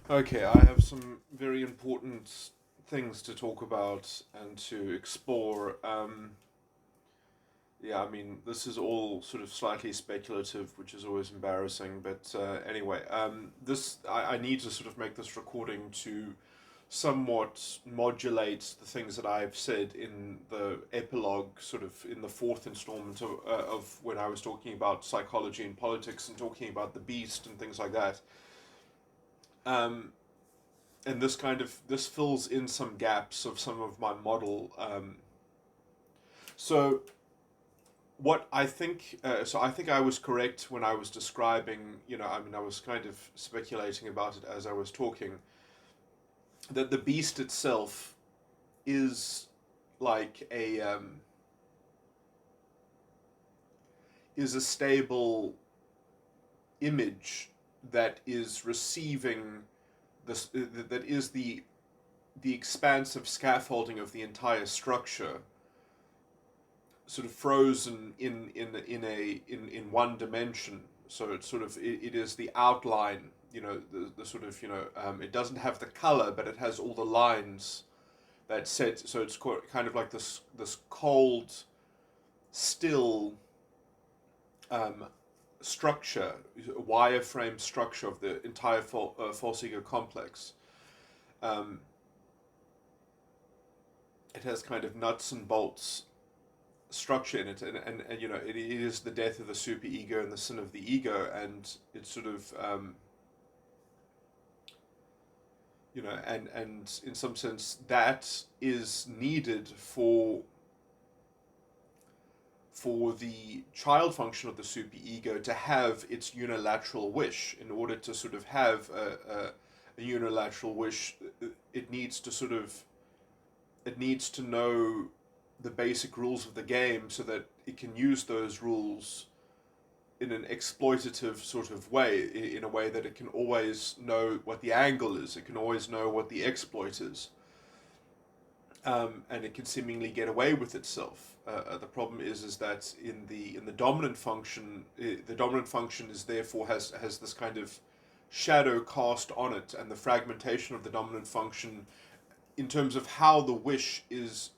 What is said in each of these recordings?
Okay, I have some very important things to talk about and to explore. Yeah, I mean, this is all sort of slightly speculative, which is always embarrassing. But anyway, I need to sort of make this recording to somewhat modulate the things that I've said in the epilogue, sort of in the fourth installment of when I was talking about psychology and politics and talking about the beast and things like that. Um, and this fills in some gaps of some of my model. So what I think, so I think I was correct when I was describing. I mean, I was kind of speculating about it as I was talking. That the beast itself is like is a stable image that is receiving this, that is the expansive scaffolding of the entire structure, sort of frozen in one dimension. So it's sort of it is the outline. The sort of it doesn't have the color, but it has all the lines that set. So it's kind of like this cold, still um, structure, wireframe structure of the entire false ego complex. Um, it has kind of nuts and bolts structure in it, and it is the death of the superego and the sin of the ego, and it's sort of and in some sense that is needed for the child function of the superego to have its unilateral wish. In order to sort of have a unilateral wish, it needs to sort of it needs to know the basic rules of the game so that it can use those rules in an exploitative sort of way, in a way that it can always know what the angle is, it can always know what the exploit is, and it can seemingly get away with itself. The problem is that in the dominant function, the dominant function is therefore has this kind of shadow cast on it, and the fragmentation of the dominant function in terms of how the wish is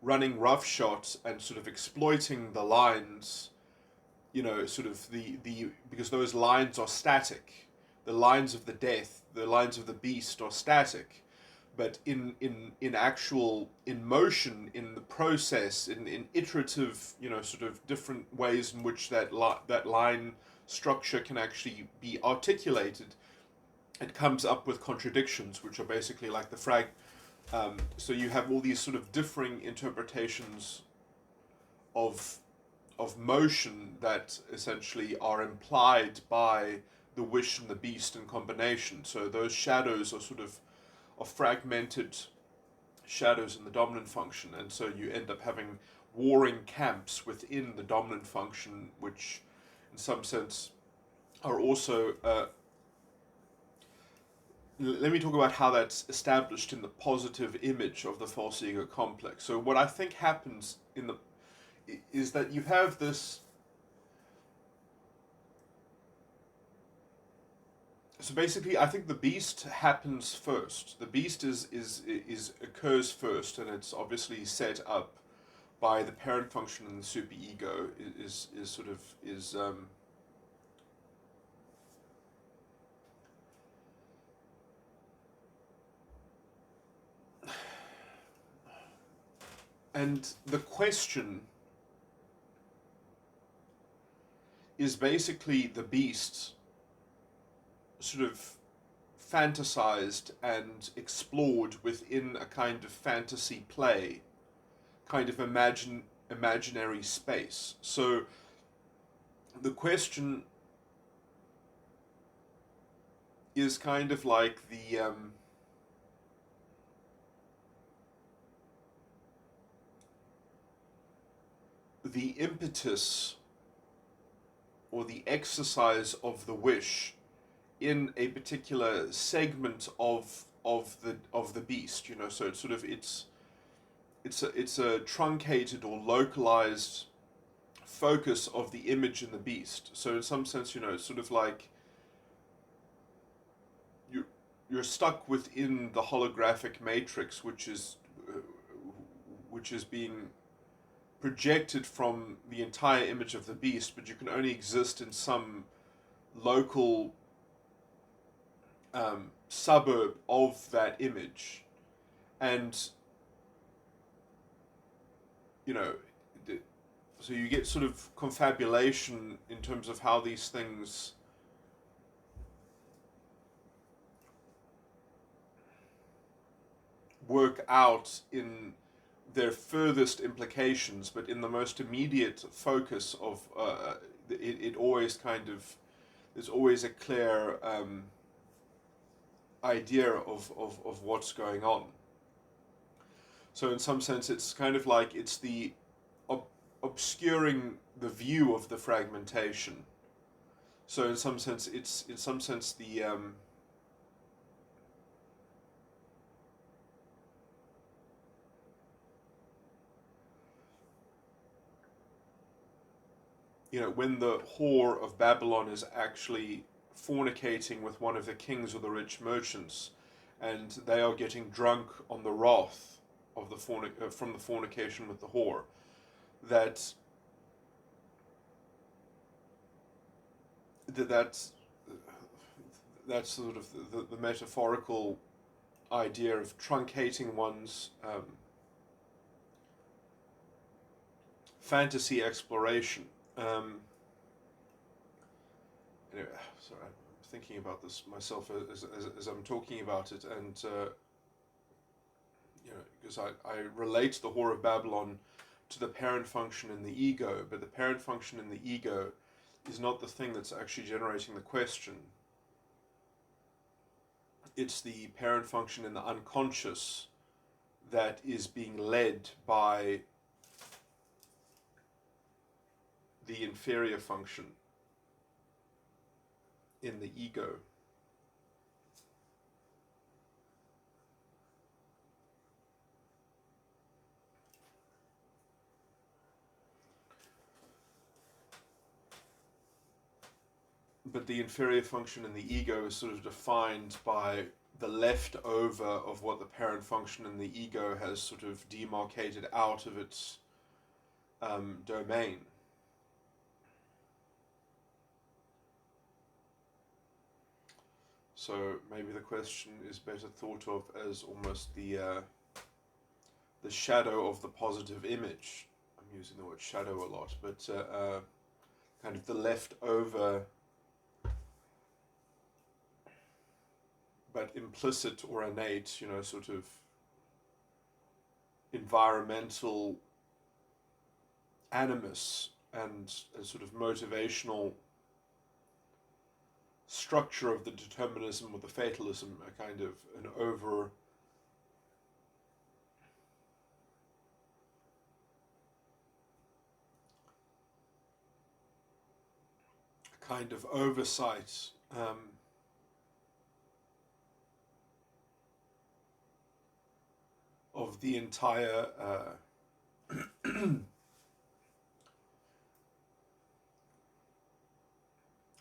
running roughshod and sort of exploiting the lines, sort of the because those lines are static. The lines of the death, the lines of the beast are static, but in actual in motion, in the process, in iterative, sort of different ways in which that line structure can actually be articulated, it comes up with contradictions, which are basically like the frag. So you have all these sort of differing interpretations of of motion that essentially are implied by the wish and the beast in combination. So those shadows are sort of fragmented shadows in the dominant function, and so you end up having warring camps within the dominant function, which, in some sense, are also. Let me talk about how that's established in the positive image of the false ego complex. So what I think happens in the is that you have this. So basically, I think the beast happens first. The beast is occurs first, and it's obviously set up by the parent function in the superego. Is sort of is And the question is basically the beast sort of fantasized and explored within a kind of fantasy play, kind of imaginary space. So the question is kind of like the impetus or the exercise of the wish in a particular segment of the beast. So it's sort of it's a truncated or localized focus of the image in the beast. So in some sense, it's sort of like you you're stuck within the holographic matrix, which is being projected from the entire image of the beast, but you can only exist in some local suburb of that image. And you know, so you get sort of confabulation in terms of how these things work out in their furthest implications, but in the most immediate focus of it always kind of, there's always a clear idea of what's going on. So in some sense, it's kind of like it's the obscuring the view of the fragmentation. So in some sense, the when the whore of Babylon is actually fornicating with one of the kings or the rich merchants, and they are getting drunk on the wrath of the from the fornication with the whore, that's sort of the metaphorical idea of truncating one's fantasy exploration. Anyway, sorry, I'm thinking about this myself as I'm talking about it, and because I relate the whore of Babylon to the parent function in the ego, but the parent function in the ego is not the thing that's actually generating the question. It's the parent function in the unconscious that is being led by the inferior function in the ego. But the inferior function in the ego is sort of defined by the leftover of what the parent function in the ego has sort of demarcated out of its domain. So maybe the question is better thought of as almost the shadow of the positive image. I'm using the word shadow a lot, but kind of the leftover but implicit or innate, sort of environmental animus and a sort of motivational structure of the determinism or the fatalism, a kind of an oversight of the entire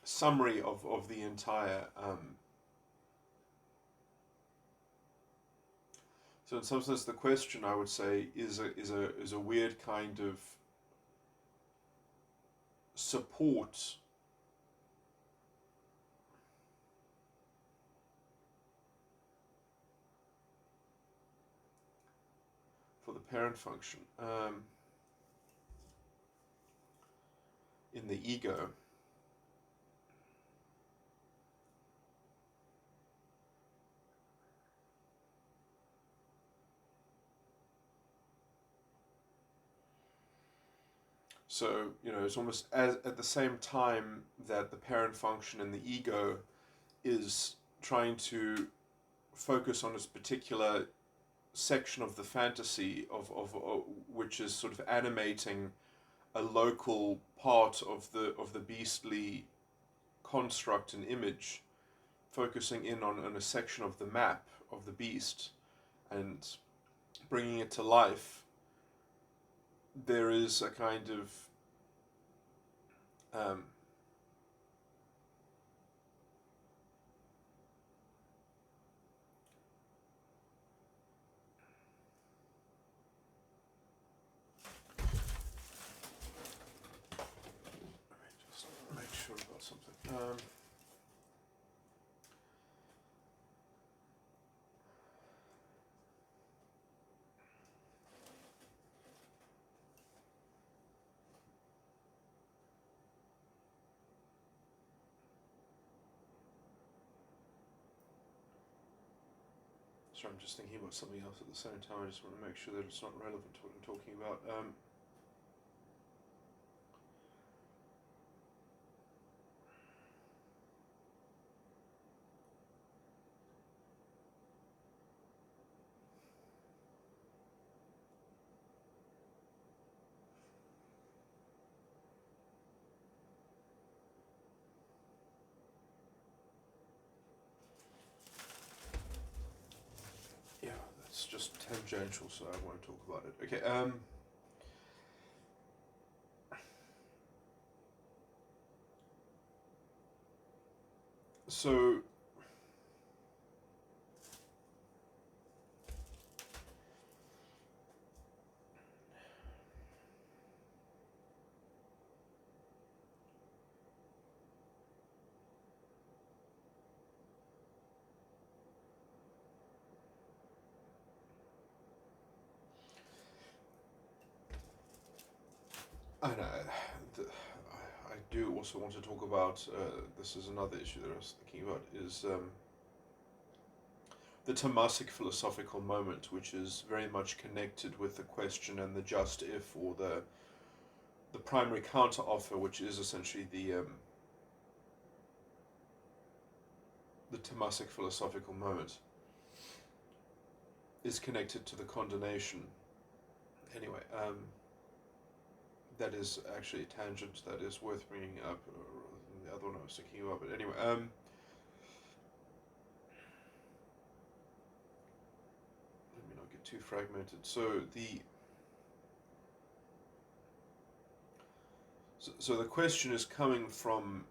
summary of the entire so in some sense the question, I would say, is a weird kind of support for the parent function in the ego. So, it's almost at the same time that the parent function in the ego is trying to focus on its particular section of the fantasy of which is sort of animating a local part of the beastly construct and image, focusing in on a section of the map of the beast and bringing it to life. There is a kind of So I'm just thinking about something else at the same time. I just want to make sure that it's not relevant to what I'm talking about. Yeah, that's just tangential, so I won't talk about it. Okay. So I know. I do also want to talk about. This is another issue that I was thinking about. Is the Tamasic philosophical moment, which is very much connected with the question and the just if, or the primary counter offer, which is essentially the Tamasic philosophical moment, is connected to the condemnation. Anyway, that is actually a tangent that is worth bringing up. The other one I was thinking about, but anyway, let me not get too fragmented. So the question is coming from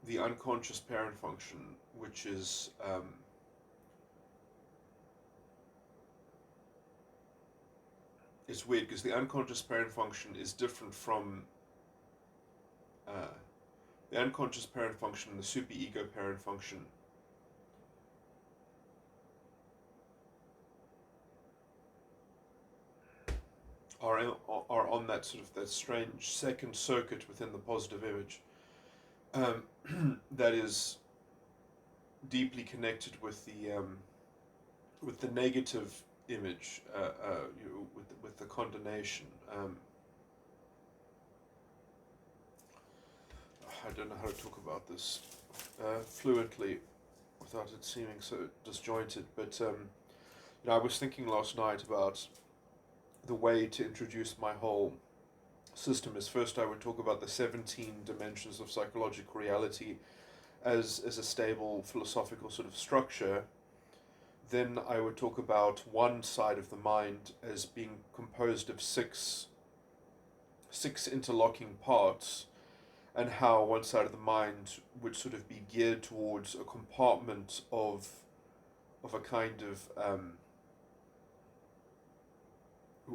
the unconscious parent function, which is it's weird because the unconscious parent function is different from the unconscious parent function and the superego parent function are on that sort of that strange second circuit within the positive image that is deeply connected with the negative image, with the condemnation. I don't know how to talk about this fluently without it seeming so disjointed, but I was thinking last night about the way to introduce my whole system is first I would talk about the 17 dimensions of psychological reality as a stable philosophical sort of structure. Then I would talk about one side of the mind as being composed of six interlocking parts, and how one side of the mind would sort of be geared towards a compartment of a kind of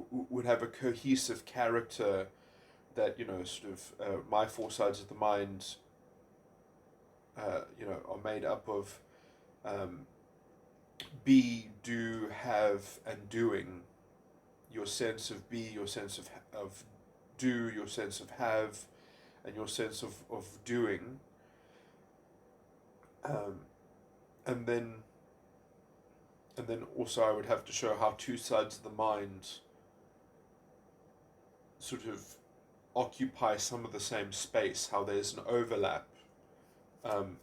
would have a cohesive character that sort of my four sides of the mind are made up of be, do, have, and doing. Your sense of be, your sense of do, your sense of have, and your sense of doing. Um, and then also I would have to show how two sides of the mind sort of occupy some of the same space, how there's an overlap um,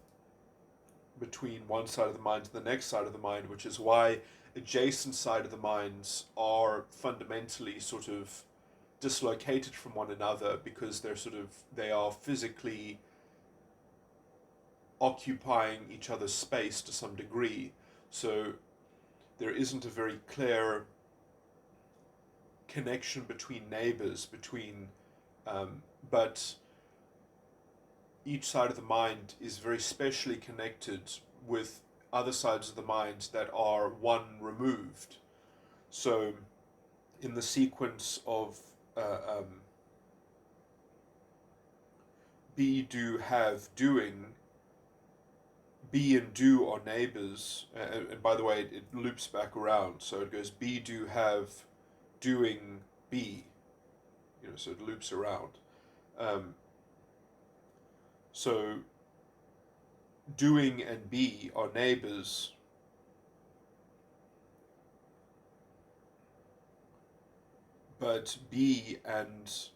between one side of the mind and the next side of the mind, which is why adjacent side of the minds are fundamentally sort of dislocated from one another, because they are physically occupying each other's space to some degree. So there isn't a very clear connection between neighbors, but each side of the mind is very specially connected with other sides of the mind that are one removed. So in the sequence of be, do, have, doing. Be and do are neighbors, and by the way, it loops back around. So it goes be, do, have, doing, be. So it loops around. Um, so doing and be are neighbors, but be and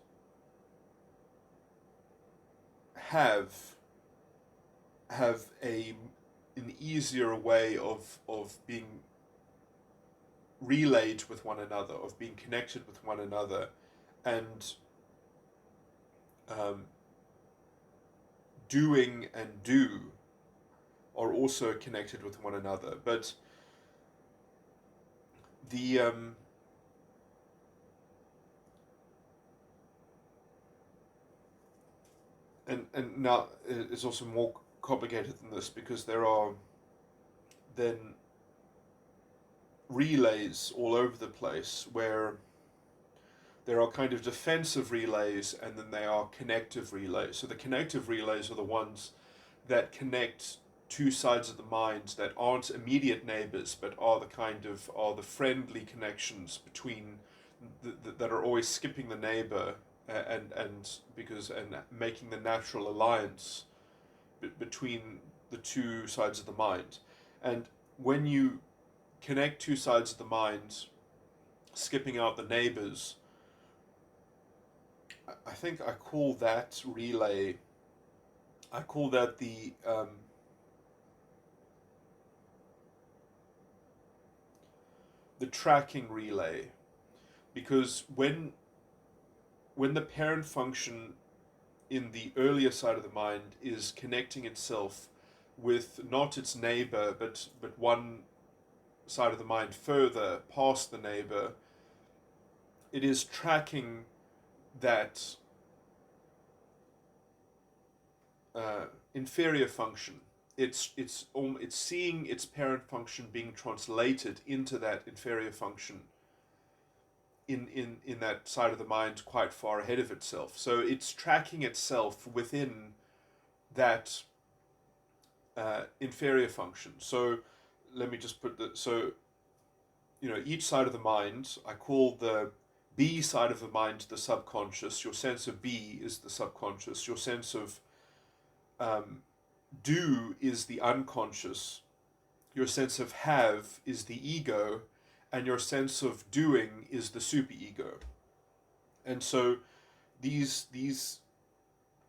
have an easier way of being relayed with one another, of being connected with one another, and um, doing and do are also connected with one another. But the and now it's also more complicated than this, because there are then relays all over the place where there are kind of defensive relays and then there are connective relays. So the connective relays are the ones that connect two sides of the mind that aren't immediate neighbors, but are the friendly connections between that are always skipping the neighbor, and making the natural alliance between the two sides of the mind. And when you connect two sides of the mind, skipping out the neighbors, I think I call that relay. I call that the tracking relay, because when the parent function in the earlier side of the mind is connecting itself with not its neighbor, but one side of the mind further past the neighbor, it is tracking that inferior function. It's seeing its parent function being translated into that inferior function in that side of the mind quite far ahead of itself. So it's tracking itself within that inferior function. So let me just put each side of the mind, I call the B side of the mind the subconscious. Your sense of B is the subconscious. Your sense of do is the unconscious. Your sense of have is the ego, and your sense of doing is the superego. And so these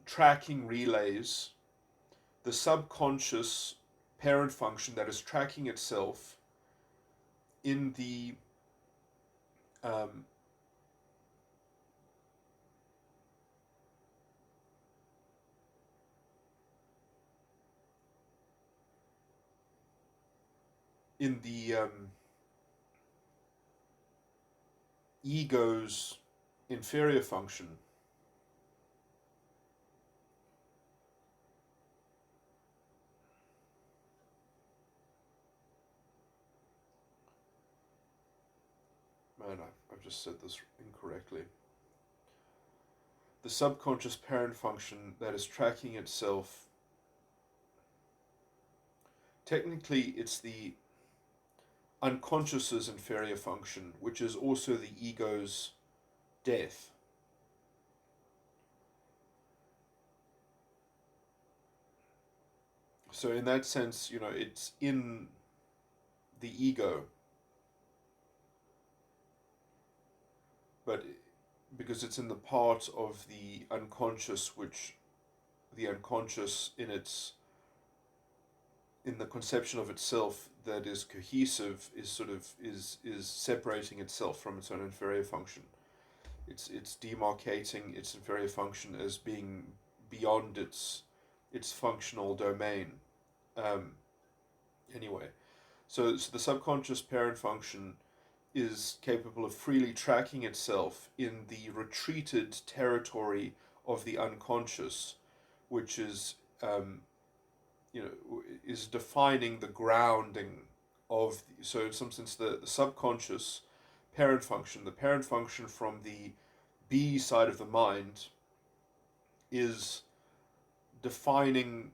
tracking relays, the subconscious parent function that is tracking itself in the um, in the ego's inferior function. Man, I've just said this incorrectly. The subconscious parent function that is tracking itself. Technically, it's the unconscious's inferior function, which is also the ego's death. So in that sense, it's in the ego, but because it's in the part of the unconscious, which the unconscious in the conception of itself that is cohesive is separating itself from its own inferior function. It's demarcating its inferior function as being beyond its functional domain. Um, anyway, so the subconscious parent function is capable of freely tracking itself in the retreated territory of the unconscious, which is defining the grounding of so in some sense the subconscious parent function, the parent function from the B side of the mind, is defining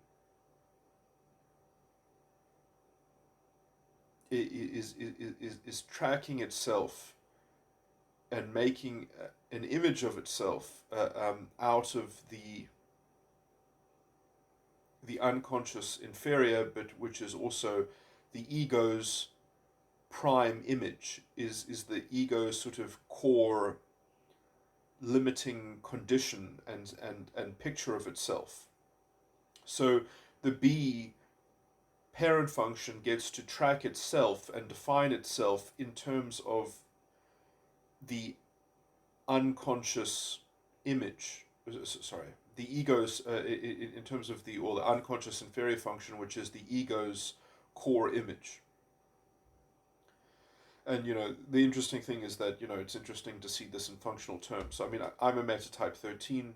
is tracking itself and making an image of itself out of the unconscious inferior, but which is also the ego's prime image, is the ego's sort of core limiting condition and picture of itself. So the B parent function gets to track itself and define itself in terms of the unconscious image. Sorry, the ego's in terms of the unconscious inferior function, which is the ego's core image. And the interesting thing is that it's interesting to see this in functional terms. So I mean, I'm a metatype 13,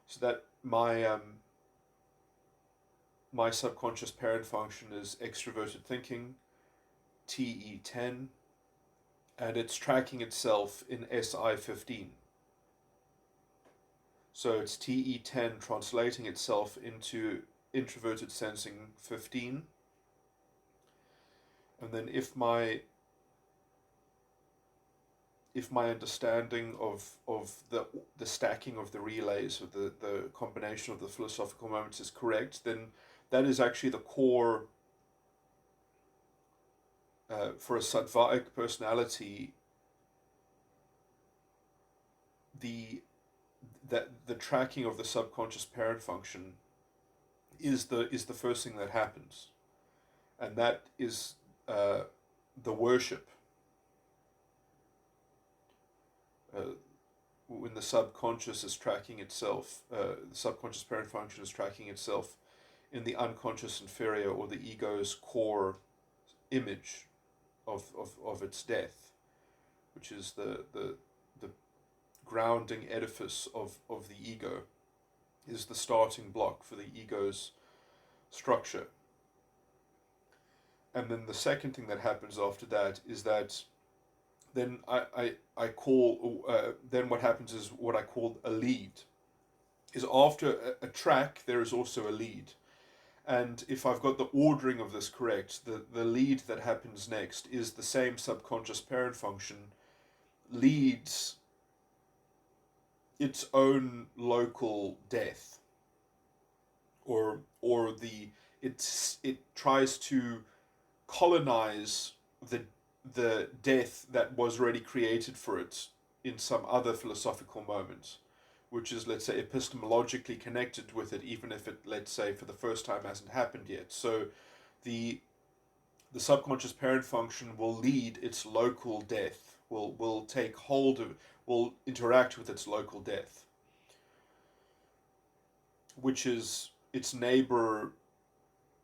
so that my subconscious parent function is extroverted thinking, TE10, and it's tracking itself in SI15. So it's TE10 translating itself into introverted sensing 15. And then if my understanding of the stacking of the relays, or the combination of the philosophical moments is correct, then that is actually the core for a sattvaic personality. The tracking of the subconscious parent function is the first thing that happens, and that is the worship. When the subconscious is tracking itself, the subconscious parent function is tracking itself in the unconscious inferior, or the ego's core image of its death, which is the grounding edifice of the ego, is the starting block for the ego's structure. And then the second thing that happens after that is that then I call then what happens is what I call a lead. Is after a track there is also a lead, and if I've got the ordering of this correct, the lead that happens next is the same subconscious parent function leads its own local death, or it tries to colonize the death that was already created for it in some other philosophical moment, which is, let's say, epistemologically connected with it, even if it, let's say, for the first time hasn't happened yet. So the subconscious parent function will lead its local death, will take hold of, will interact with its local death, which is its neighbor,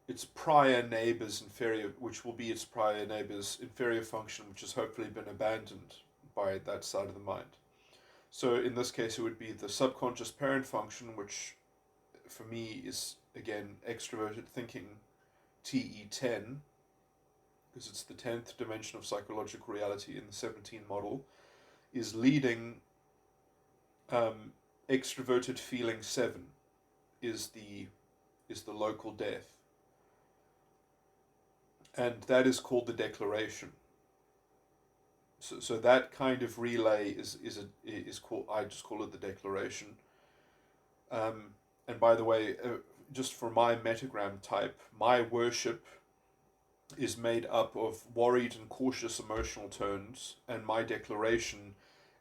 its prior neighbor's inferior, which will be its prior neighbor's inferior function, which has hopefully been abandoned by that side of the mind. So in this case, it would be the subconscious parent function, which for me is, again, extroverted thinking, TE10, because it's the 10th dimension of psychological reality in the 17 model, is leading extroverted feeling 7, is the local death. And that is called the declaration. So that kind of relay is called, I just call it the declaration. And by the way, just for my metagram type, my worship is made up of worried and cautious emotional tones, and my declaration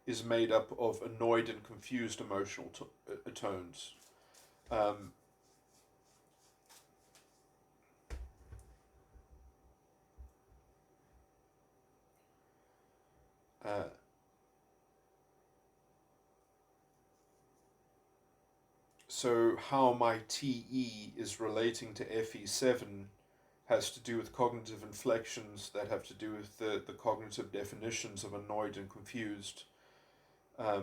is made up of annoyed and confused emotional tones. So how my TE is relating to FE7 has to do with cognitive inflections that have to do with the cognitive definitions of annoyed and confused, or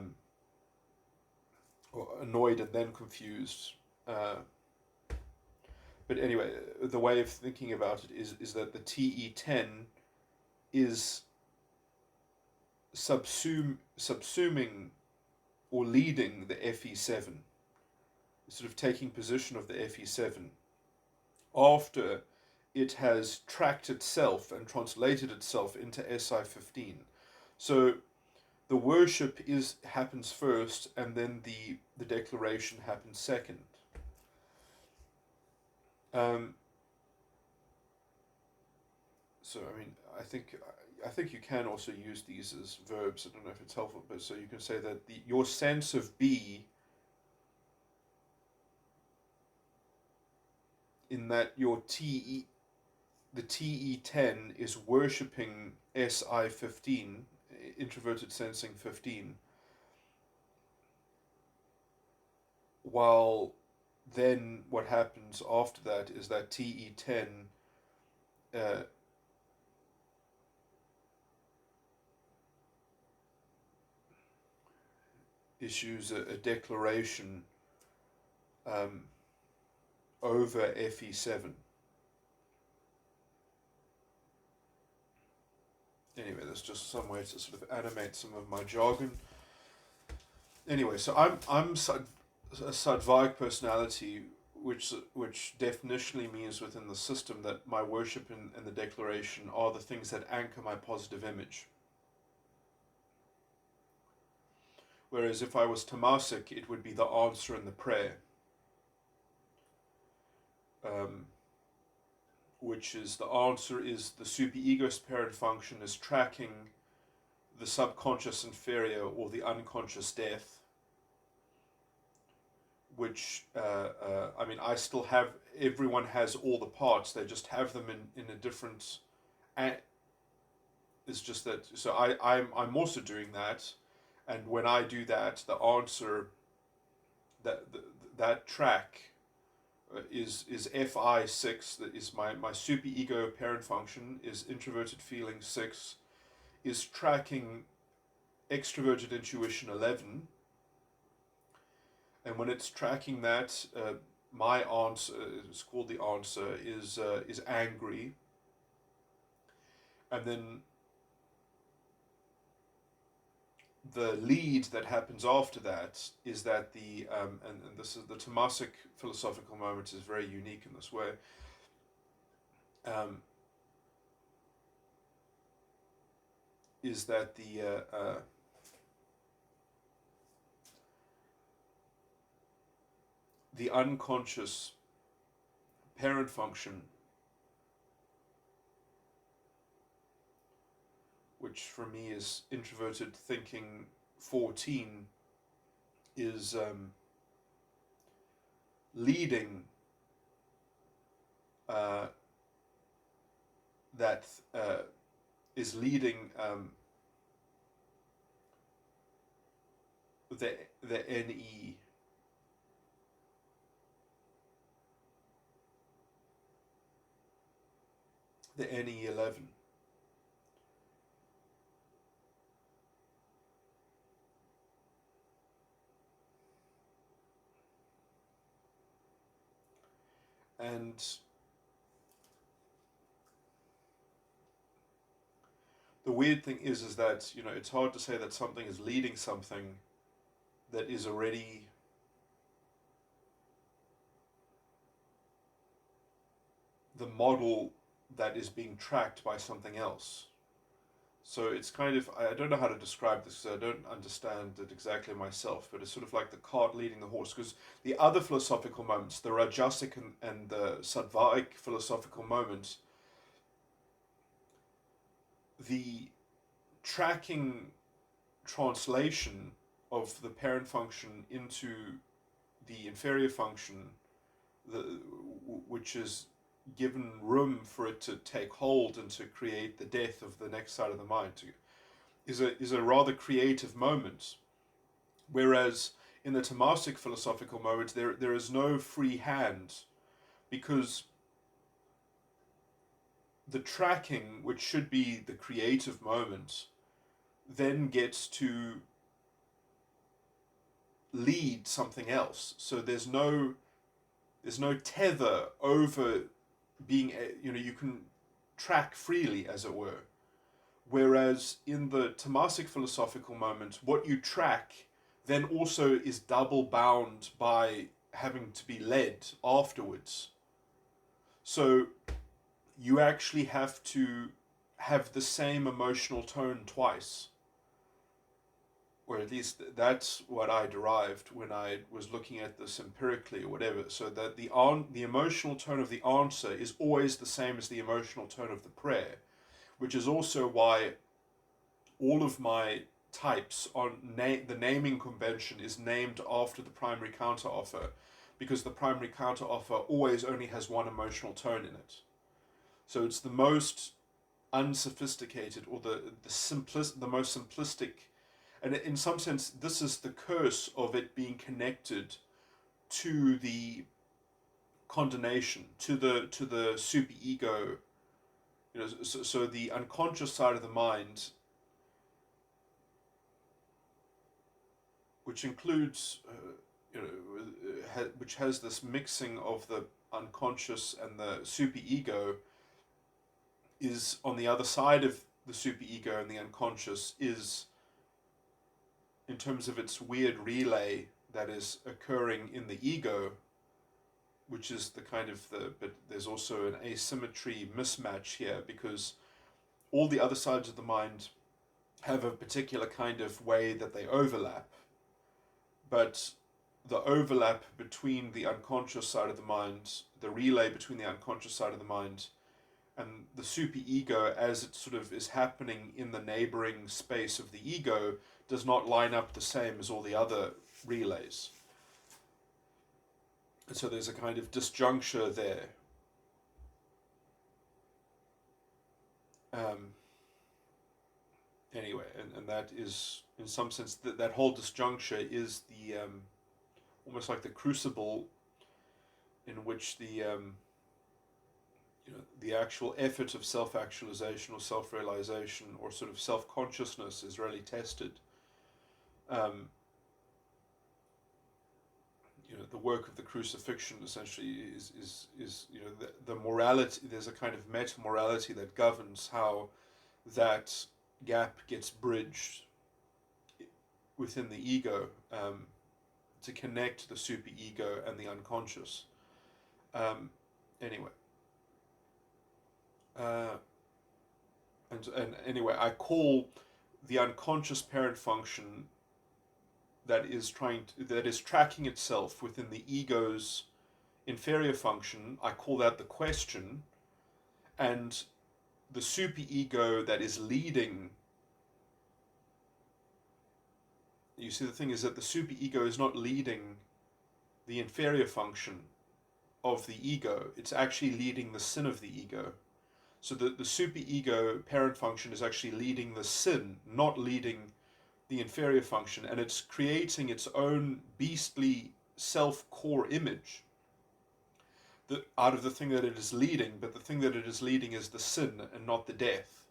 annoyed and then confused. But anyway, the way of thinking about it is that the TE10 is subsuming or leading the FE7. sort of taking position of the FE7 after it has tracked itself and translated itself into SI15. So the worship happens first, and then the declaration happens second. Um, so I mean, I think you can also use these as verbs. I don't know if it's helpful, but so you can say that your sense of B, in that the TE10 is worshipping SI15, introverted sensing 15, while then what happens after that is that TE10 uh, issues a declaration um, over FE7. Anyway, there's just some way to sort of animate some of my jargon. Anyway, so I'm a Sadvaic personality, which definitionally means within the system that my worship and the declaration are the things that anchor my positive image. Whereas if I was Tamasic, it would be the answer and the prayer, which is the answer is the superego's parent function is tracking the subconscious inferior or the unconscious death, which I mean, I still have, everyone has all the parts, they just have them in a different, it's just that, so I'm also doing that, and when I do that, the answer, that track is FI6, that is my superego parent function, is introverted feeling 6, is tracking extroverted intuition 11, and when it's tracking that, my answer, it's called the answer, is angry, and then the lead that happens after that is that and this is the Tamasic philosophical moment, is very unique in this way. Is that the unconscious parent function, which for me is introverted thinking 14, is leading that is leading the NE, the NE11. And the weird thing is that, you know, it's hard to say that something is leading something that is already the model that is being tracked by something else. So it's kind of, I don't know how to describe this because I don't understand it exactly myself, but it's sort of like the cart leading the horse, because the other philosophical moments, the Rajasic and the Sadvaic philosophical moments, the tracking translation of the parent function into the inferior function, which is given room for it to take hold and to create the death of the next side of the mind, is a rather creative moment. Whereas in the Tamasic philosophical moment, there is no free hand, because the tracking, which should be the creative moment, then gets to lead something else. So there's no tether over being, you know, you can track freely, as it were. Whereas in the Tamasic philosophical moment, what you track then also is double bound by having to be led afterwards. So you actually have to have the same emotional tone twice. Or at least that's what I derived when I was looking at this empirically or whatever. So that the emotional tone of the answer is always the same as the emotional tone of the prayer, which is also why all of my types on the naming convention is named after the primary counteroffer, because the primary counteroffer always only has one emotional tone in it. So it's the most unsophisticated, or the most simplistic, and in some sense this is the curse of it being connected to the condemnation, to the superego. So the unconscious side of the mind, which includes which has this mixing of the unconscious and the superego, is on the other side of the superego, and the unconscious is, in terms of its weird relay that is occurring in the ego, which is the kind of but there's also an asymmetry mismatch here, because all the other sides of the mind have a particular kind of way that they overlap, but the overlap between the unconscious side of the mind, the relay between the unconscious side of the mind and the superego, as it sort of is happening in the neighboring space of the ego, does not line up the same as all the other relays. And so there's a kind of disjuncture there. Anyway, and that is, in some sense, that whole disjuncture is the almost like the crucible in which the actual effort of self-actualization or self-realization or sort of self-consciousness is really tested. The work of the crucifixion essentially is the morality. There's a kind of meta-morality that governs how that gap gets bridged within the ego, to connect the superego and the unconscious. Anyway. And anyway, I call the unconscious parent function that is tracking itself within the ego's inferior function, I call that the question, and the superego that is leading. You see, the thing is that the superego is not leading the inferior function of the ego, it's actually leading the sin of the ego. So the superego parent function is actually leading the sin, not leading the inferior function, and it's creating its own beastly self-core image out of the thing that it is leading, but the thing that it is leading is the sin and not the death.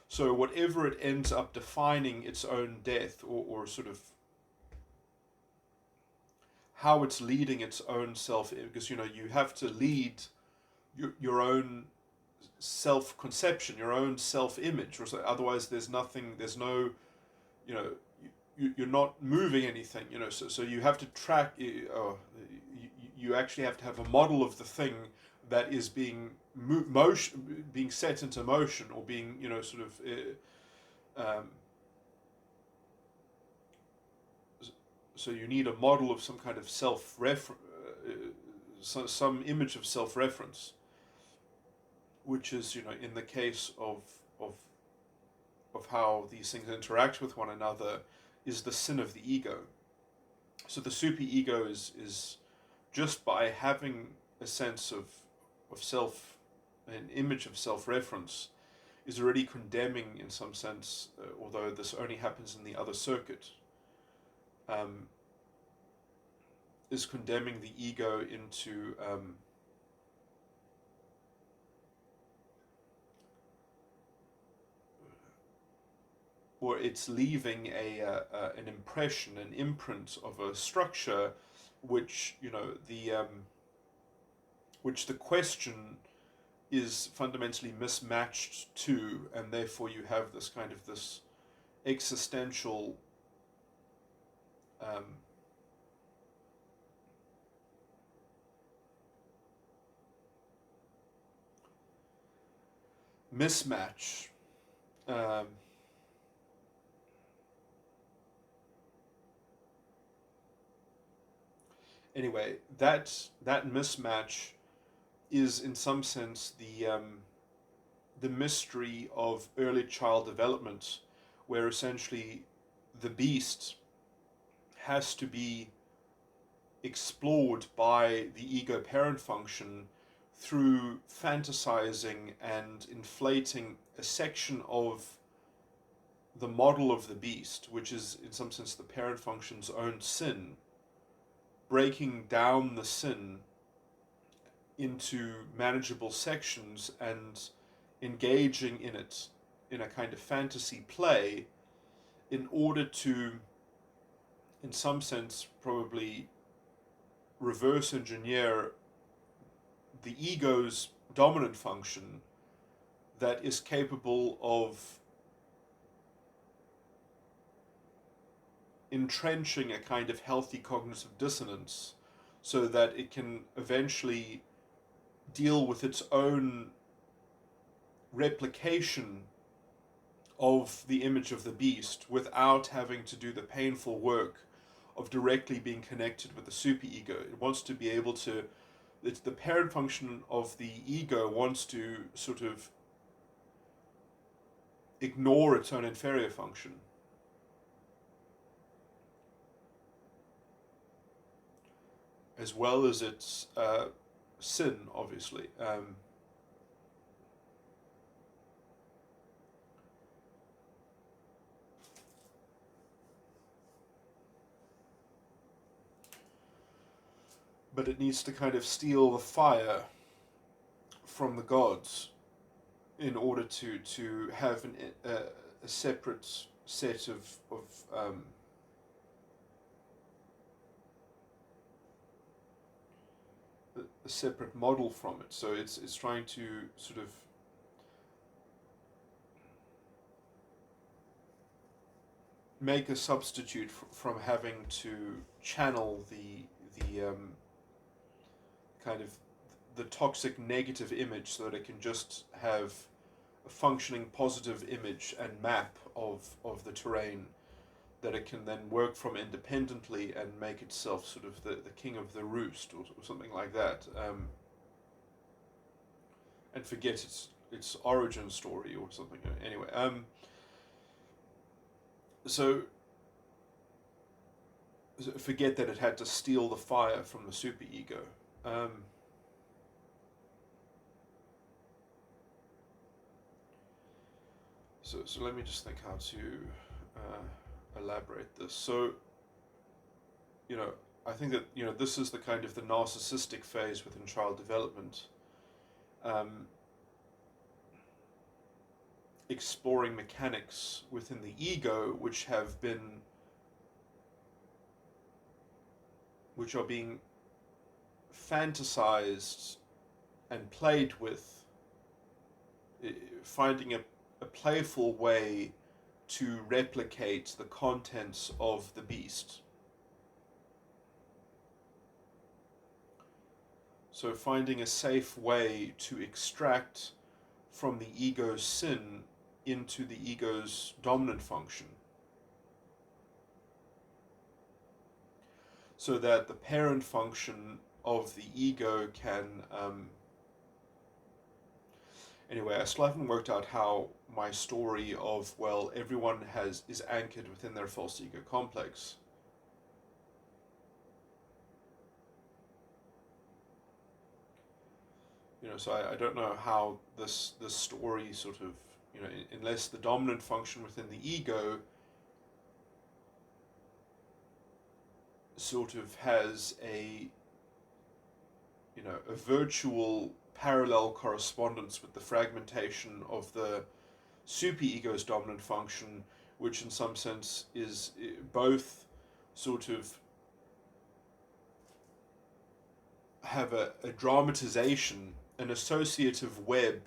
So whatever it ends up defining its own death, or sort of how it's leading its own self, because you have to lead your own self-conception, your own self-image, or so, otherwise there's no, you're not moving anything, so you have to track, you actually have to have a model of the thing that is being being set into motion, or being, sort of, so you need a model of some kind of some image of self-reference, which is, in the case of how these things interact with one another, is the sin of the ego. So the superego is just by having a sense of self, an image of self-reference, is already condemning, in some sense, although this only happens in the other circuit, is condemning the ego into or it's leaving an impression, an imprint of a structure, which which the question is fundamentally mismatched to, and therefore you have this existential mismatch. Um, anyway, that mismatch is in some sense the mystery of early child development, where essentially the beast has to be explored by the ego parent function through fantasizing and inflating a section of the model of the beast, which is in some sense the parent function's own sin, breaking down the sin into manageable sections and engaging in it in a kind of fantasy play in order to, in some sense, probably reverse engineer the ego's dominant function that is capable of entrenching a kind of healthy cognitive dissonance so that it can eventually deal with its own replication of the image of the beast without having to do the painful work of directly being connected with the superego. It wants to be able to, it's the parent function of the ego wants to sort of ignore its own inferior function. As well as its sin, obviously. But it needs to kind of steal the fire from the gods in order to have a separate set of a separate model from it. So it's trying to sort of make a substitute from having to channel the kind of the toxic negative image so that it can just have a functioning positive image and map of the terrain that it can then work from independently and make itself sort of the king of the roost or something like that, and forget its origin story or something. Anyway, so forget that it had to steal the fire from the superego. So let me just think how to elaborate this. So, I think that, this is the kind of the narcissistic phase within child development. Exploring mechanics within the ego which are being fantasized and played with, finding a playful way to replicate the contents of the beast. So finding a safe way to extract from the ego's sin into the ego's dominant function, so that the parent function of the ego can anyway, I still haven't worked out how my story of, well, everyone is anchored within their false ego complex. So I don't know how this story sort of, unless the dominant function within the ego sort of has a virtual parallel correspondence with the fragmentation of the superego's dominant function, which in some sense is both sort of have a dramatization, an associative web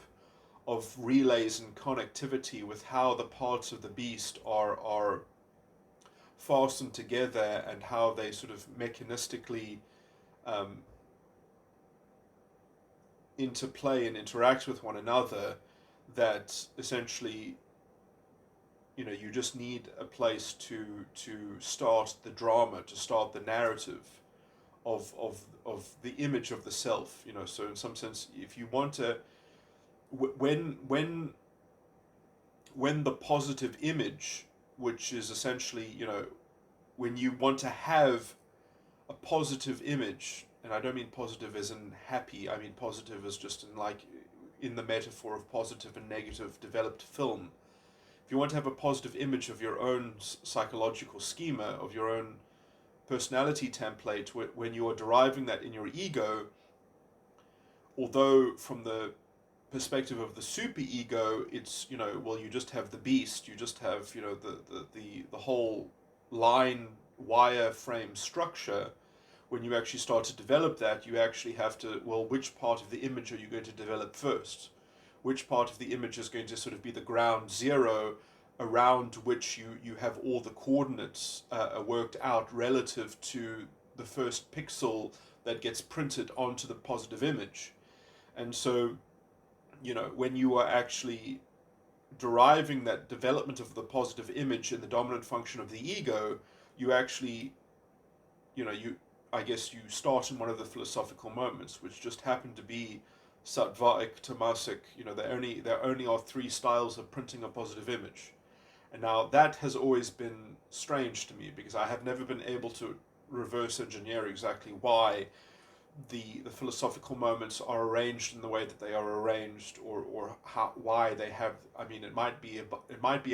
of relays and connectivity with how the parts of the beast are fastened together and how they sort of mechanistically interplay and interact with one another, that essentially, you know, you just need a place to start the drama, to start the narrative of the image of the self. You know, so in some sense, if you want to, when the positive image, which is essentially, you know, when you want to have a positive image, and I don't mean positive as in happy, I mean positive as just in like in the metaphor of positive and negative developed film. If you want to have a positive image of your own psychological schema, of your own personality template, when you are deriving that in your ego, although from the perspective of the superego, it's, you know, well, you just have the beast, you just have, you know, the whole line wireframe structure. When you actually start to develop that, you actually have to, well, which part of the image are you going to develop first? Which part of the image is going to sort of be the ground zero around which you have all the coordinates worked out relative to the first pixel that gets printed onto the positive image? And so, you know, when you are actually deriving that development of the positive image in the dominant function of the ego, you actually, you know, I guess you start in one of the philosophical moments, which just happen to be Sattvaic, Tamasic. You know, there only are three styles of printing a positive image. And now that has always been strange to me, because I have never been able to reverse engineer exactly why the philosophical moments are arranged in the way that they are arranged, or how, why they have. I mean, it might be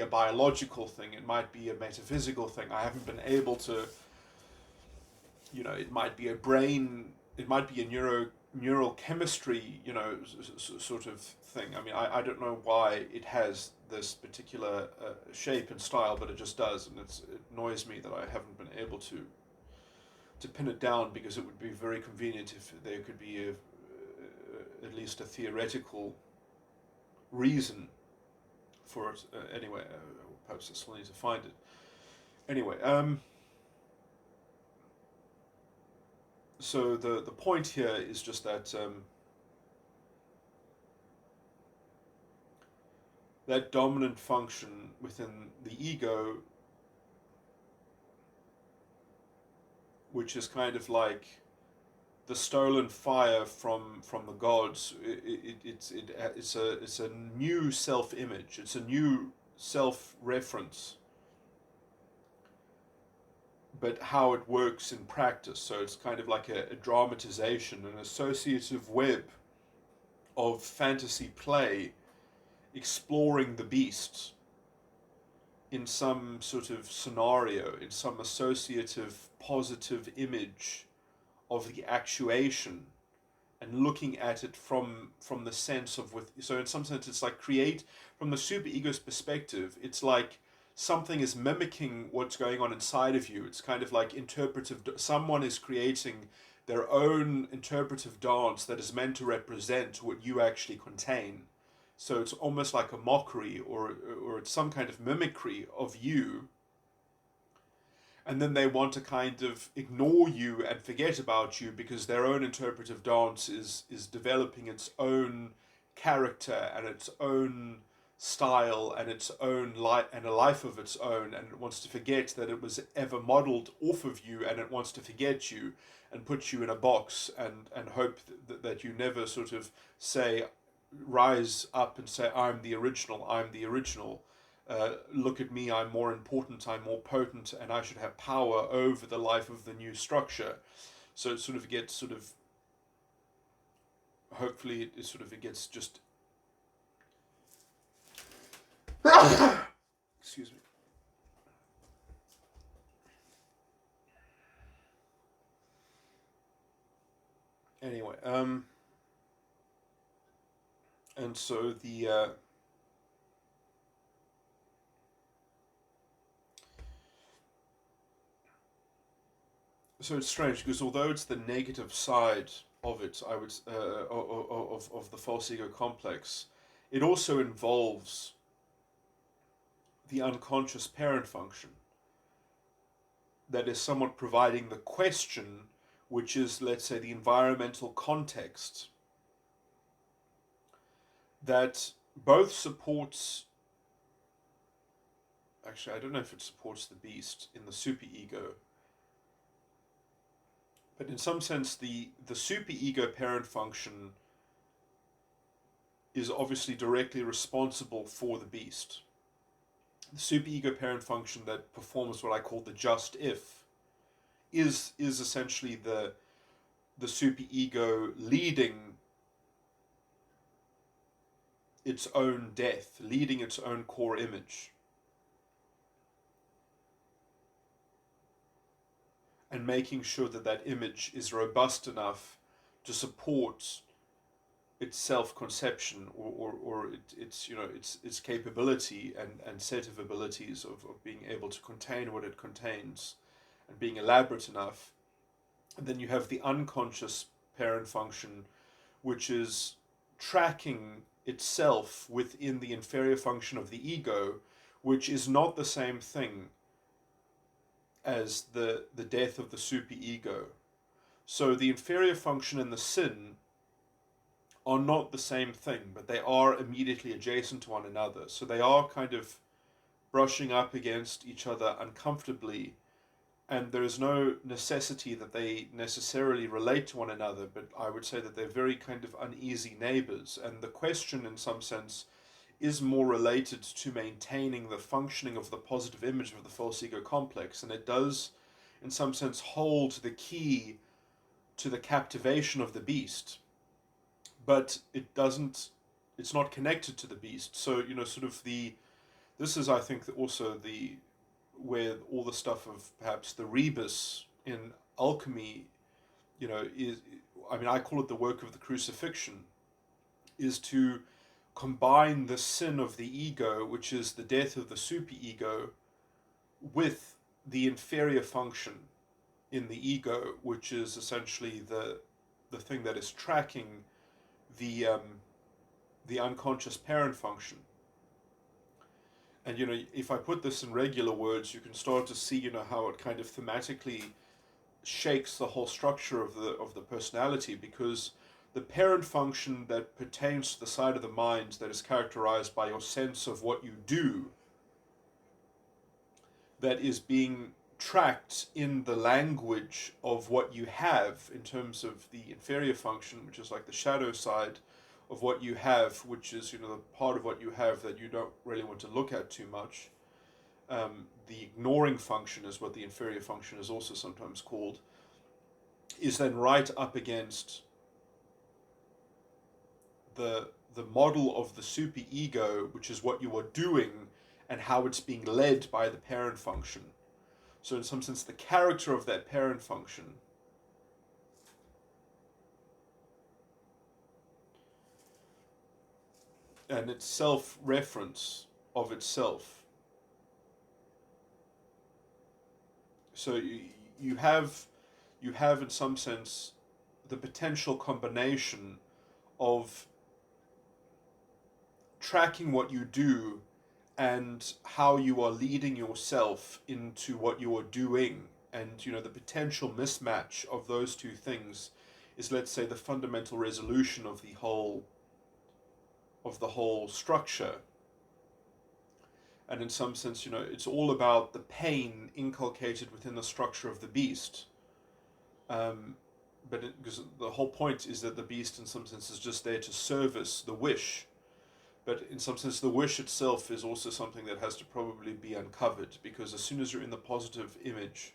a biological thing, it might be a metaphysical thing. I haven't been able to, you know, it might be a brain, it might be a neural chemistry, you know, sort of thing. I mean, I don't know why it has this particular shape and style, but it just does, and it annoys me that I haven't been able to pin it down, because it would be very convenient if there could be at least a theoretical reason for it. Anyway, perhaps I still need to find it. Anyway, so the point here is just that that dominant function within the ego, which is kind of like the stolen fire from the gods. It's a new self image. It's a new self reference. But how it works in practice. So it's kind of like a dramatization, an associative web of fantasy play, exploring the beast in some sort of scenario, in some associative positive image of the actuation, and looking at it from the sense of with. So in some sense, it's like create from the superego's perspective. It's like something is mimicking what's going on inside of you. It's kind of like interpretive. Someone is creating their own interpretive dance that is meant to represent what you actually contain. So it's almost like a mockery, or it's some kind of mimicry of you. And then they want to kind of ignore you and forget about you, because their own interpretive dance is developing its own character and its own style and its own life, and a life of its own, and it wants to forget that it was ever modeled off of you, and it wants to forget you and put you in a box, and hope that you never sort of rise up and say, I'm the original, I'm the original. Look at me, I'm more important, I'm more potent, and I should have power over the life of the new structure. So it sort of gets sort of, hopefully it gets just, excuse me. Anyway, and so so it's strange, because although it's the negative side of it, I would of the false ego complex, it also involves the unconscious parent function that is somewhat providing the question, which is, let's say, the environmental context that both supports, actually I don't know if it supports the beast in the superego, but in some sense the superego parent function is obviously directly responsible for the beast. The superego parent function that performs what I call the just if is essentially the superego leading its own death, leading its own core image, and making sure that that image is robust enough to support its self-conception, its its capability and set of abilities of being able to contain what it contains and being elaborate enough. And then you have the unconscious parent function, which is tracking itself within the inferior function of the ego, which is not the same thing as the death of the superego. So the inferior function and the sin are not the same thing, but they are immediately adjacent to one another. So they are kind of brushing up against each other uncomfortably, and there is no necessity that they necessarily relate to one another, but I would say that they're very kind of uneasy neighbors. And the question, in some sense, is more related to maintaining the functioning of the positive image of the false ego complex, and it does, in some sense, hold the key to the captivation of the beast, but it doesn't. It's not connected to the beast. So sort of this is, I think, also the where all the stuff of perhaps the rebus in alchemy, is. I mean, I call it the work of the crucifixion, is to combine the sin of the ego, which is the death of the superego, with the inferior function in the ego, which is essentially the thing that is tracking the unconscious parent function. And if I put this in regular words, you can start to see how it kind of thematically shakes the whole structure of the personality, because the parent function that pertains to the side of the mind that is characterized by your sense of what you do, that is being tracked in the language of what you have in terms of the inferior function, which is like the shadow side of what you have, which is the part of what you have that you don't really want to look at too much. The ignoring function is what the inferior function is also sometimes called, is then right up against the model of the superego, which is what you are doing and how it's being led by the parent function. So in some sense, the character of that parent function and its self-reference of itself. So you have in some sense the potential combination of tracking what you do and how you are leading yourself into what you are doing. And the potential mismatch of those two things is, let's say, the fundamental resolution of the whole structure. And in some sense, it's all about the pain inculcated within the structure of the beast. Because the whole point is that the beast, in some sense, is just there to service the wish. But in some sense, the wish itself is also something that has to probably be uncovered, because as soon as you're in the positive image,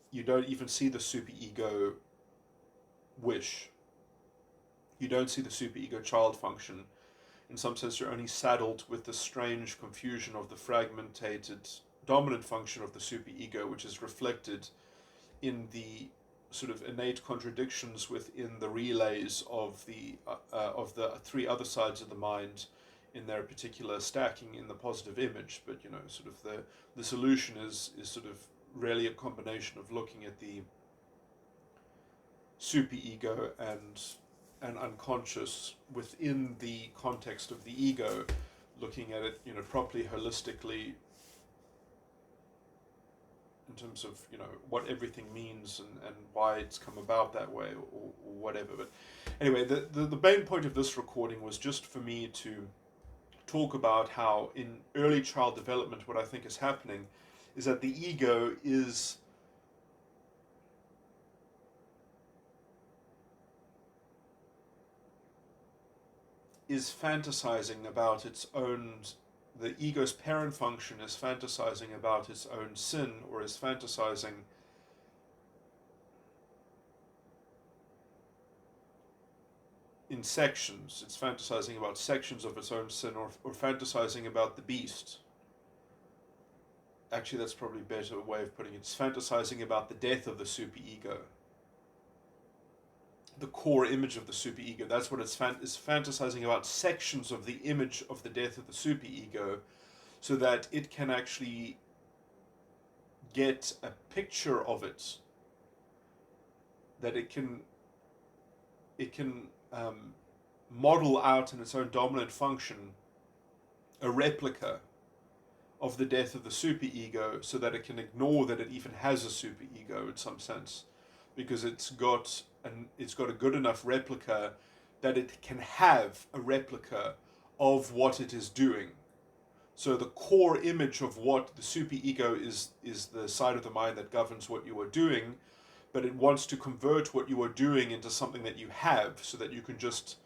you don't even see the superego wish. You don't see the superego child function. In some sense, you're only saddled with the strange confusion of the fragmented dominant function of the superego, which is reflected in the sort of innate contradictions within the relays of the three other sides of the mind in their particular stacking in the positive image. But sort of the solution is sort of really a combination of looking at the superego and unconscious within the context of the ego, looking at it properly, holistically, in terms of, you know, what everything means and why it's come about that way, or whatever. But anyway, the main point of this recording was just for me to talk about how in early child development what I think is happening is that the ego is fantasizing about its own, the ego's parent function is fantasizing about its own sin, or is fantasizing in sections. It's fantasizing about sections of its own sin, or fantasizing about the beast. Actually, that's probably a better way of putting it. It's fantasizing about the death of the superego, the core image of the superego. That's what it's fantasizing about, sections of the image of the death of the superego, so that it can actually get a picture of it, that it can model out in its own dominant function a replica of the death of the superego, so that it can ignore that it even has a superego in some sense, because it's got a good enough replica that it can have a replica of what it is doing. So the core image of what the superego is the side of the mind that governs what you are doing, but it wants to convert what you are doing into something that you have, so that you can just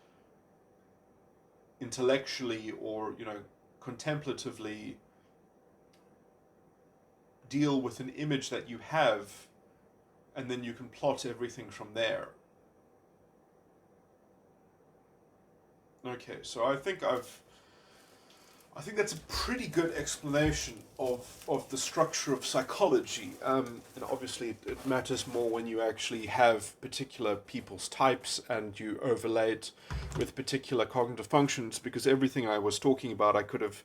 intellectually, or, you know, contemplatively deal with an image that you have, and then you can plot everything from there. Okay, so I think that's a pretty good explanation of the structure of psychology. And obviously it matters more when you actually have particular people's types and you overlay it with particular cognitive functions, because everything I was talking about, I could have,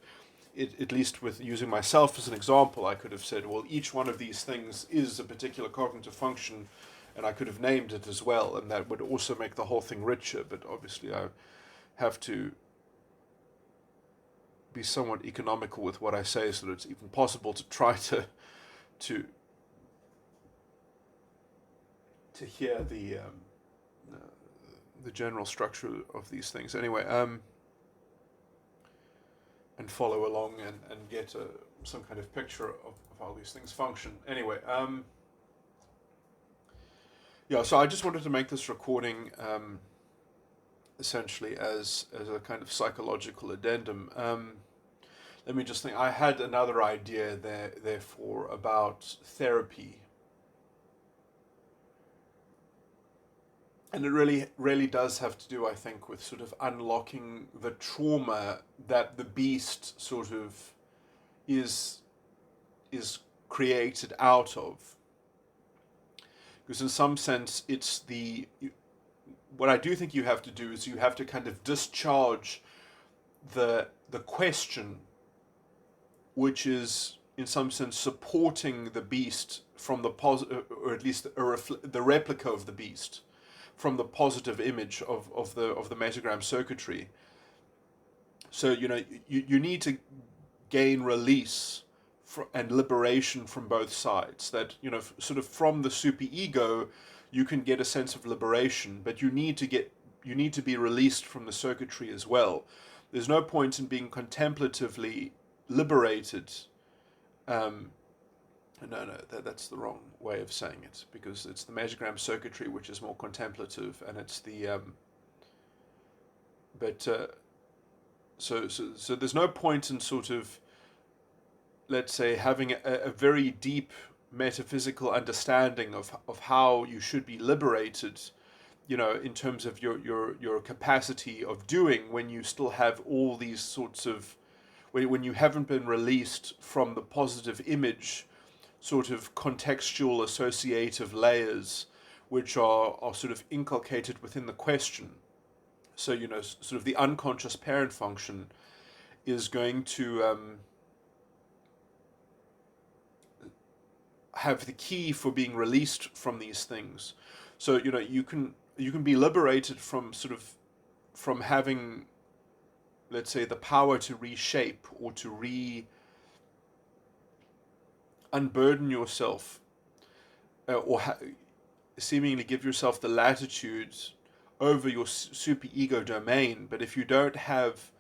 at least with using myself as an example, I could have said, well, each one of these things is a particular cognitive function, and I could have named it as well, and that would also make the whole thing richer. But obviously I have to be somewhat economical with what I say, so that it's even possible to try to hear the general structure of these things. Anyway, and follow along and get some kind of picture of how these things function. Anyway, yeah, so I just wanted to make this recording essentially as a kind of psychological addendum. Let me just think. I had another idea therefore about therapy, and it really does have to do, I think, with sort of unlocking the trauma that the beast sort of is created out of. Because in some sense, it's what I do think you have to do is you have to kind of discharge the question, which is in some sense supporting the beast from the positive, or at least the replica of the beast, from the positive image of the metagram circuitry. So, you know, you need to gain release and liberation from both sides. That, you know, sort of from the superego, you can get a sense of liberation, but you need to be released from the circuitry as well. There's no point in being contemplatively liberated. No, that's the wrong way of saying it, because it's the metagram circuitry which is more contemplative, and it's the so there's no point in sort of, let's say, having a very deep metaphysical understanding of how you should be liberated, you know, in terms of your capacity of doing, when you still have all these sorts of, when you haven't been released from the positive image, sort of contextual associative layers, which are sort of inculcated within the question. So, you know, sort of the unconscious parent function is going to have the key for being released from these things. So, you know, you can be liberated from having, let's say, the power to reshape or to unburden yourself, seemingly give yourself the latitude over your superego domain. But if you don't have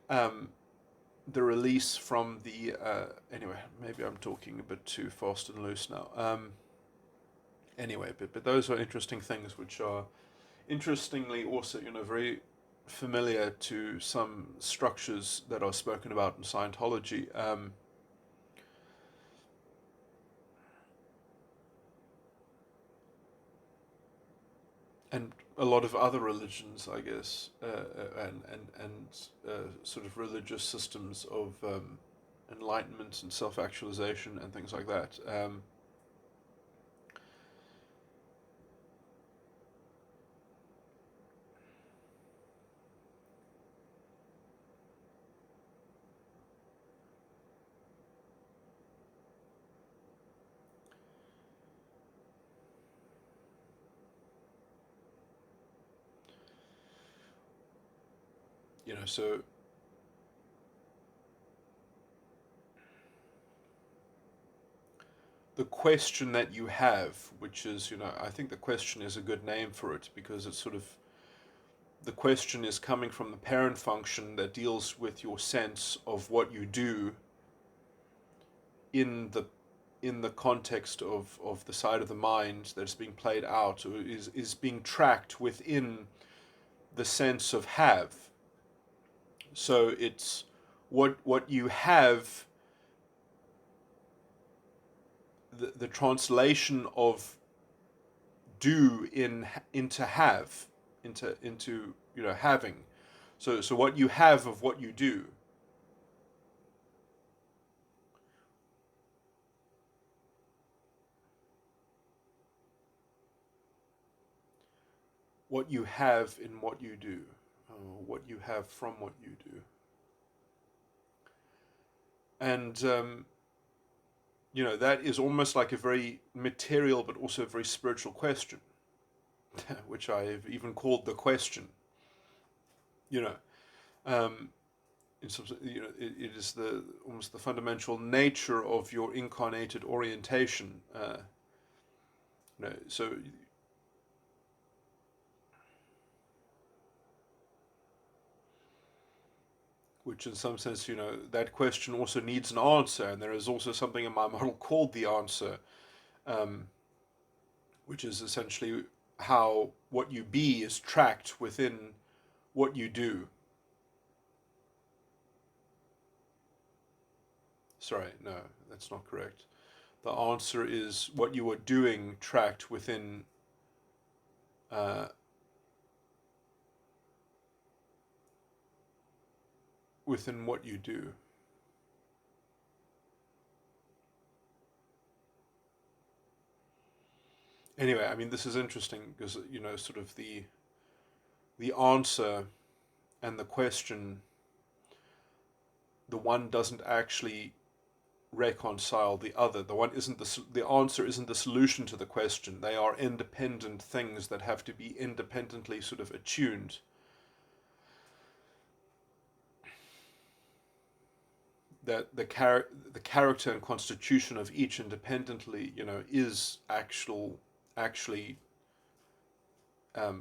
um, the release from the anyway, maybe I'm talking a bit too fast and loose now. Anyway, but those are interesting things, which are interestingly also, very familiar to some structures that are spoken about in Scientology. And a lot of other religions, I guess, and sort of religious systems of enlightenment and self-actualization and things like that. So the question that you have, which is, I think the question is a good name for it, because it's sort of, the question is coming from the parent function that deals with your sense of what you do in the context of the side of the mind that's being played out, or is being tracked within the sense of have. So it's what you have, the translation of do into have, into having. So what you have of what you do. What you have in what you do, what you have from what you do. And that is almost like a very material but also a very spiritual question, which I've even called the question. You know, um, in some, it is the almost the fundamental nature of your incarnated orientation. So which in some sense, that question also needs an answer, and there is also something in my model called the answer, um, which is essentially how what you be is tracked within what you do. Sorry, no, that's not correct. The answer is what you are doing tracked uh, within what you do. Anyway, I mean, this is interesting because sort of the answer and the question, the one doesn't actually reconcile the other. The one isn't the answer isn't the solution to the question. They are independent things that have to be independently sort of attuned. That the character and constitution of each independently, is actually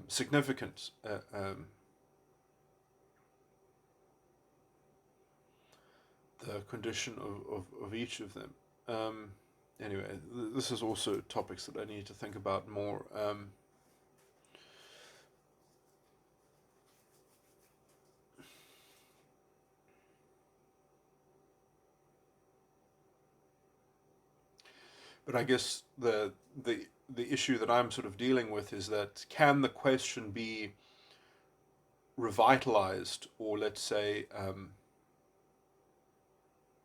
significant. The condition of each of them. Anyway, this is also topics that I need to think about more. But I guess the issue that I'm sort of dealing with is that, can the question be revitalized, or let's say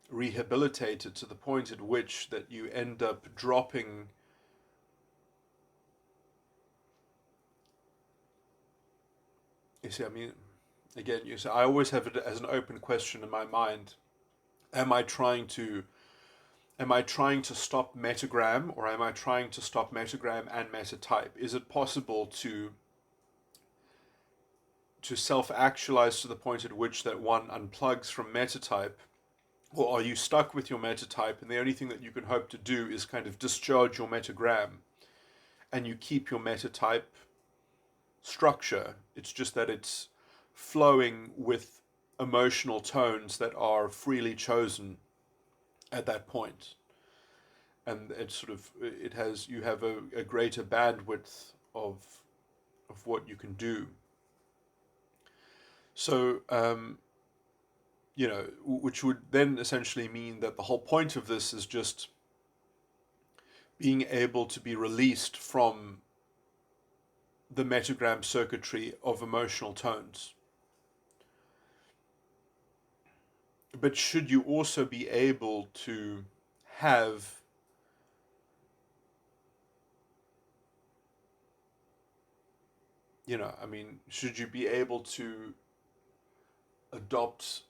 rehabilitated to the point at which that you end up dropping you see I mean again, I always have it as an open question in my mind. Am I trying to stop metagram, or am I trying to stop metagram and metatype? Is it possible to self-actualize to the point at which that one unplugs from metatype or are you stuck with your metatype and the only thing that you can hope to do is kind of discharge your metagram and you keep your metatype structure? It's just that it's flowing with emotional tones that are freely chosen at that point, and it's sort of it has you have a greater bandwidth of what you can do. So which would then essentially mean that the whole point of this is just being able to be released from the metagram circuitry of emotional tones. But should you also be able to have should you be able to adopt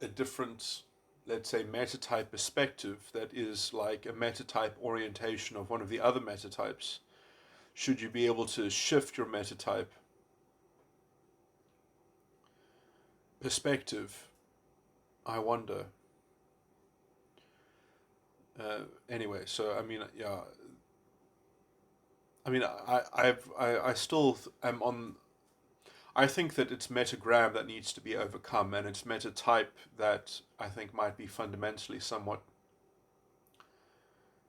a different, let's say, metatype perspective that is like a metatype orientation of one of the other metatypes? Should you be able to shift your metatype perspective? I wonder. Anyway, so I mean, yeah. I mean, I still am on. I think that it's metagram that needs to be overcome, and it's metatype that I think might be fundamentally somewhat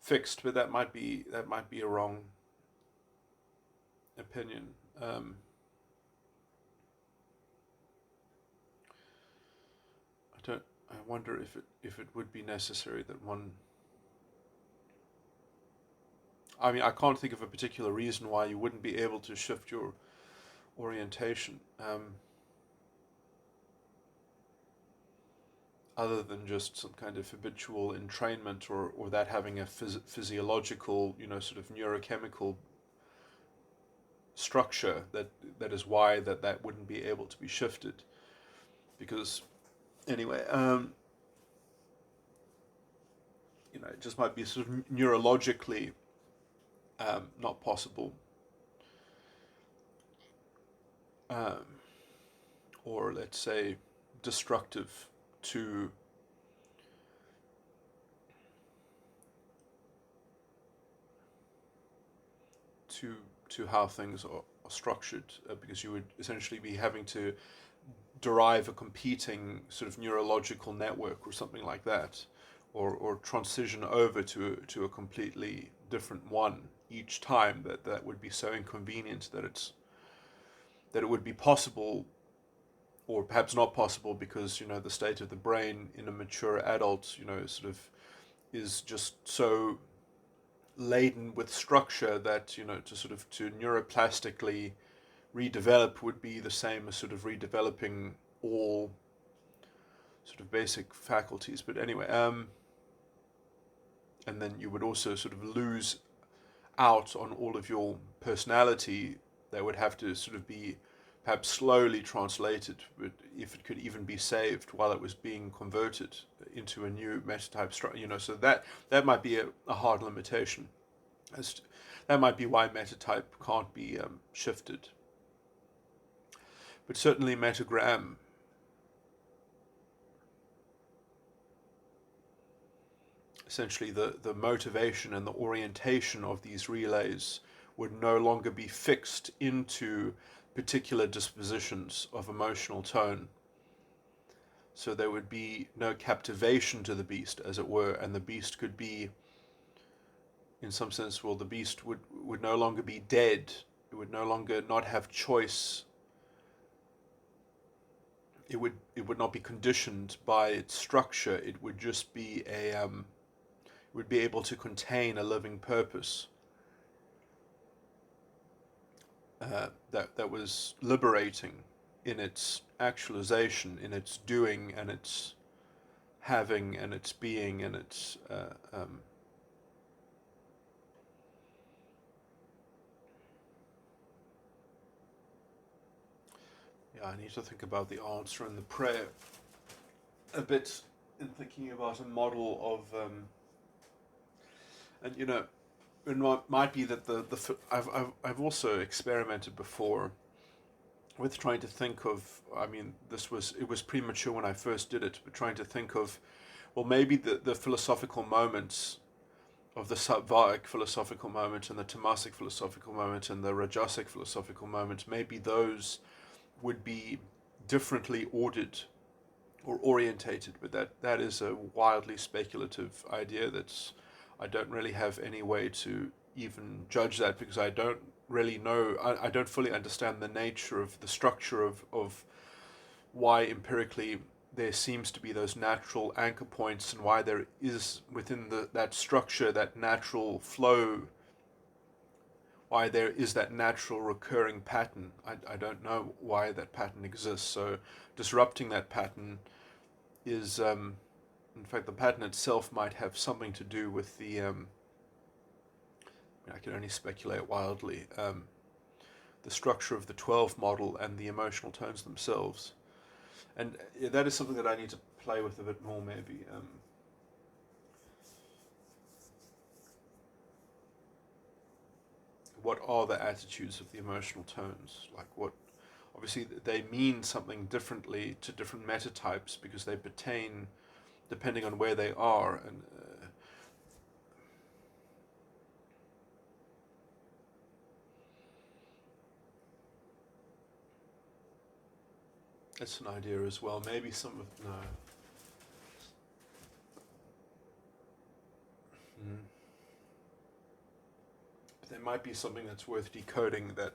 fixed, but that might be a wrong opinion. I don't. I wonder if it would be necessary that one. I mean, I can't think of a particular reason why you wouldn't be able to shift your orientation, other than just some kind of habitual entrainment, or that having a physiological, sort of neurochemical structure that is why that wouldn't be able to be shifted. Because anyway, it just might be sort of neurologically not possible, um, or let's say destructive to to to how things are structured, because you would essentially be having to derive a competing sort of neurological network or something like that, or transition over to a completely different one each time. That would be so inconvenient that it would be possible, or perhaps not possible, because the state of the brain in a mature adult sort of is just so laden with structure that to sort of to neuroplastically redevelop would be the same as sort of redeveloping all sort of basic faculties. But anyway, and then you would also sort of lose out on all of your personality. That would have to sort of be perhaps slowly translated, but if it could even be saved while it was being converted into a new metatype structure, so that might be a hard limitation. That might be why metatype can't be shifted. But certainly metagram, essentially the motivation and the orientation of these relays would no longer be fixed into particular dispositions of emotional tone. So there would be no captivation to the beast, as it were, and the beast could be, in some sense, well, the beast would no longer be dead. It would no longer not have choice. It would not be conditioned by its structure. It would just be would be able to contain a living purpose that was liberating in its actualization, in its doing, and its having, and its being, and its yeah. I need to think about the answer and the prayer a bit in thinking about a model of and it might be that I've also experimented before with trying to think of, I mean, it was premature when I first did it, but trying to think of, well, maybe the philosophical moments of the Sattvic philosophical moment and the Tamasic philosophical moment and the Rajasic philosophical moment, maybe those would be differently ordered or orientated, but that is a wildly speculative idea that's I don't really have any way to even judge that, because I don't really know, I don't fully understand the nature of the structure of why empirically there seems to be those natural anchor points, and why there is within that structure, that natural flow, why there is that natural recurring pattern. I don't know why that pattern exists. So disrupting that pattern is, in fact, the pattern itself might have something to do with the, I can only speculate wildly, the structure of the 12 model and the emotional tones themselves. And that is something that I need to play with a bit more, maybe. What are the attitudes of the emotional tones? Like, what, obviously they mean something differently to different metatypes, because they pertain depending on where they are. And it's an idea as well. Maybe some of, no. But there might be something that's worth decoding, that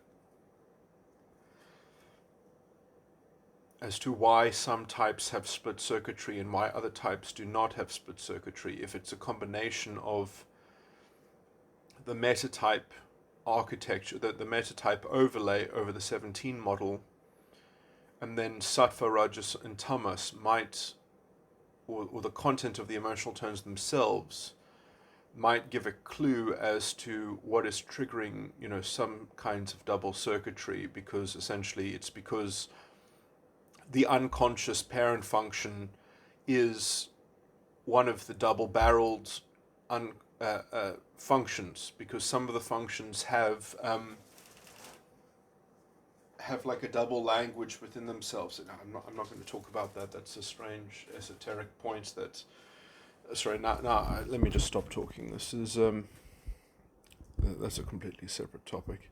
as to why some types have split circuitry and why other types do not have split circuitry. If it's a combination of the metatype architecture, the metatype overlay over the 17 model, and then sattva, rajas, and tamas might, or the content of the emotional tones themselves, might give a clue as to what is triggering, some kinds of double circuitry, because essentially it's because the unconscious parent function is one of the double-barreled functions, because some of the functions have like a double language within themselves. And I'm not going to talk about that. That's a strange esoteric point. Sorry. Now let me just stop talking. This is that's a completely separate topic.